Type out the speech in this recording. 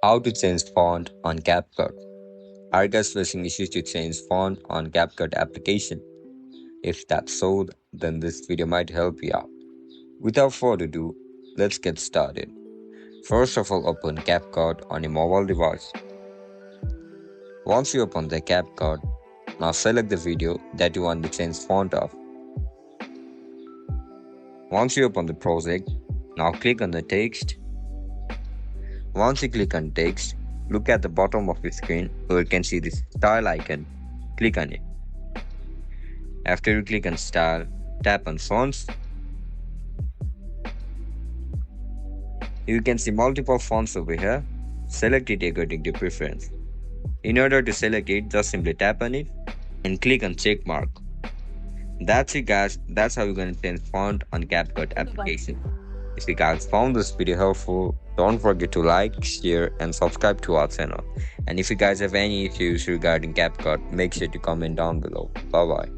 How to change font on CapCut. Are you guys facing issues to change font on CapCut application? If that's so, then this video might help you out. Without further ado, let's get started. First of all, open CapCut on a mobile device. Once you open the CapCut, now select the video that you want to change font of. Once you open the project, now click on the text. Once you click on text, look at the bottom of your screen where you can see this style icon. Click on it. After you click on style, tap on fonts. You can see multiple fonts over here. Select it according to preference. In order to select it, just simply tap on it and click on check mark. That's it guys, that's how you're going to change font on CapCut application. If you guys found this video helpful, don't forget to like, share and subscribe to our channel. And if you guys have any issues regarding CapCut, make sure to comment down below. Bye bye.